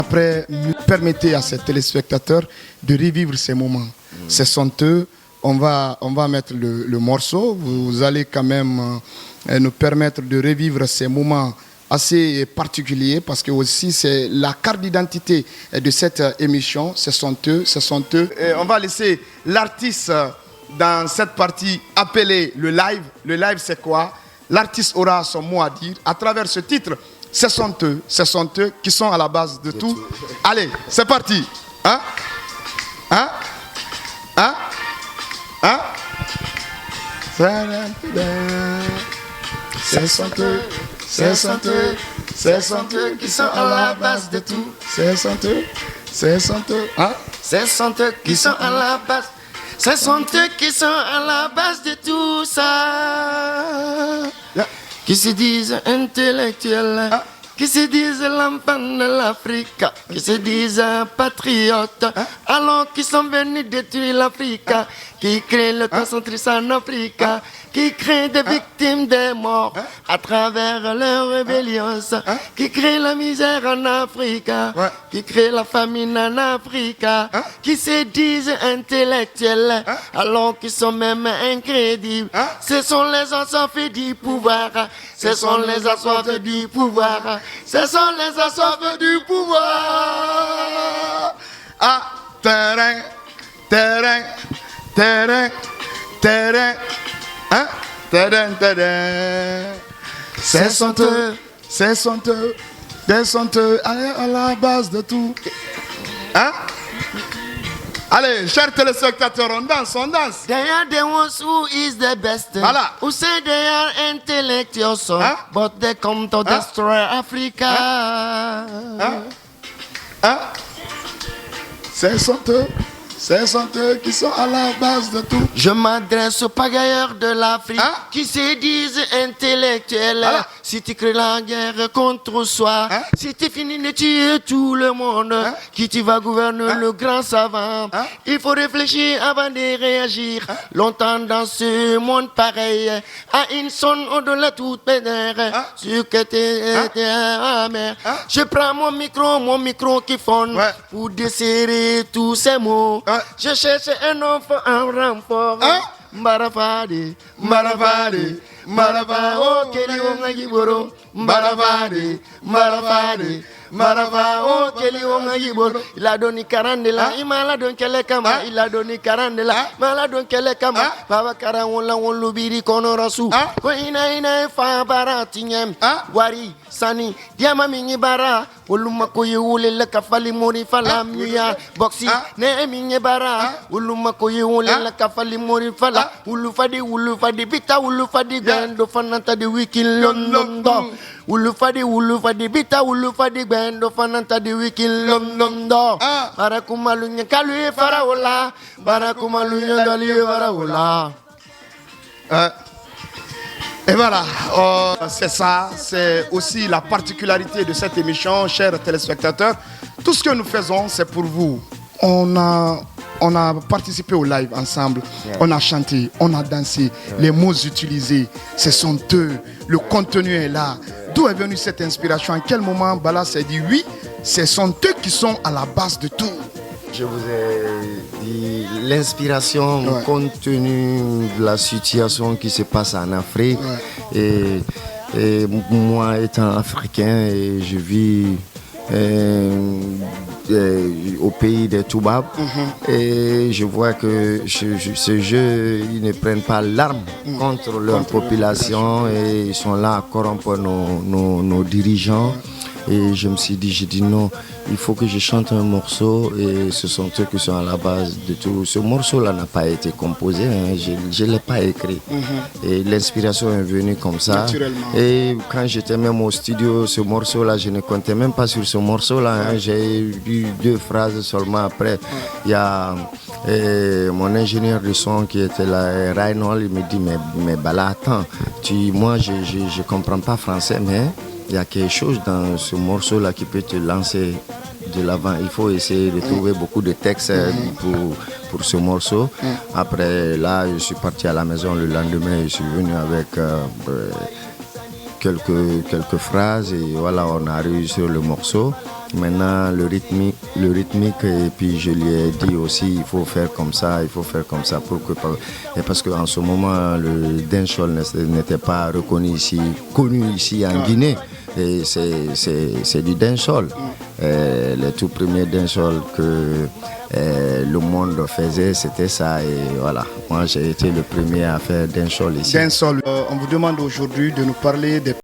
Après, permettez à ces téléspectateurs de revivre ces moments. Ce sont eux. On va mettre le morceau. Vous allez quand même nous permettre de revivre ces moments assez particuliers parce que aussi c'est la carte d'identité de cette émission. Ce sont eux. Et on va laisser l'artiste dans cette partie appelée le live. Le live, c'est quoi? L'artiste aura son mot à dire à travers ce titre. Ce sont eux qui sont à la base de tout. Allez, c'est parti. Hein? Ce sont eux qui sont à la base de tout. Ce sont eux. Hein? Ce sont eux qui sont à la base. Ce sont eux qui sont à la base de tout ça. Yeah. Qui se disent intellectuels. Qui se disent l'enfant de l'Afrique, qui se disent patriotes, alors qu'ils sont venus détruire l'Afrique, qui créent le concentrisme en Afrique, qui créent des victimes des morts à travers leurs rébellions, qui créent la misère en Afrique, qui créent la famine en Afrique, qui se disent intellectuels, alors qu'ils sont même incrédibles. Ce sont les assoiffés du pouvoir, ce sont les assoiffés du pouvoir. Ce sont les assoiffés du pouvoir. Ah, terrain. Hein? Terrain. Ce sont eux. Allez, à la base de tout. Hein? Allez, chers téléspectateurs, on danse. They are the ones who is the best. Voilà. Who say they are intellectuals, but they come to destroy Africa. Ce sont eux qui sont à la base de tout. Je m'adresse aux pagailleurs de l'Afrique qui se disent intellectuels. Si tu crées la guerre contre soi, si tu finis de tuer tout le monde, qui tu vas gouverner le grand savant, il faut réfléchir avant de réagir. Longtemps dans ce monde pareil, à une sonne au-delà de toute pédère, sur que t'es amer. Je prends mon micro qui fonde pour desserrer tous ces mots. Je cherche un enfant en renfort. Mbarafade, oh Kelly Wongagiboro, Mbarafade, oh Kelly Wongagiboro. Il a donné 40 là, il m'a donné Kelekama, il a donné 40 là, m'a donné Kelekama. Baba Kara on lubiri konorasu. Ko ina fa baratinyem. Wari Sani, Diama Mingi Bara, Uluma Koyule la Kafali Mori Fala Muya, Boxi, Ne Mingi Bara, Uluma Koyule la Kafali Mori Fala, Ulufadi, Bita, Ulufadi, Gando Fanata de Wiki London. Ulufadi, Bita, Ulufadi, Gando Fanata de Wiki London. Barakumalunya Kalue Faraola, Barakumalunya Galie Faraola. Et voilà, c'est ça, c'est aussi la particularité de cette émission, chers téléspectateurs. Tout ce que nous faisons, c'est pour vous. On a participé au live ensemble, on a chanté, on a dansé, les mots utilisés, ce sont eux, le contenu est là. D'où est venue cette inspiration? À quel moment Bala s'est dit oui, ce sont eux qui sont à la base de tout? Je vous ai dit l'inspiration compte tenu de la situation qui se passe en Afrique. Et moi étant africain, et je vis au pays des Toubab, et je vois que ce jeu, ils ne prennent pas l'arme contre leur population et ils sont là à corrompre nos dirigeants. Et je me suis dit non, il faut que je chante un morceau et ce sont eux qui sont à la base de tout. Ce morceau-là n'a pas été composé, je ne l'ai pas écrit. Et l'inspiration est venue comme ça. Et quand j'étais même au studio, ce morceau-là, je ne comptais même pas sur ce morceau-là. J'ai eu 2 phrases seulement après. Il y a mon ingénieur de son qui était là, Reinhold, il me dit mais Bala, attends, moi je ne comprends pas français, mais il y a quelque chose dans ce morceau-là qui peut te lancer de l'avant. Il faut essayer de trouver beaucoup de textes pour ce morceau. Après, là, je suis parti à la maison le lendemain. Je suis venu avec quelques phrases et voilà, on a réussi le morceau. Maintenant, le rythmique, et puis je lui ai dit aussi, il faut faire comme ça, parce qu'en ce moment, le dancehall n'était pas connu ici en Guinée. Et c'est du dancehall. Les tout premiers dancehall que le monde faisait, c'était ça. Et voilà, moi j'ai été le premier à faire dancehall ici. Dancehall, on vous demande aujourd'hui de nous parler des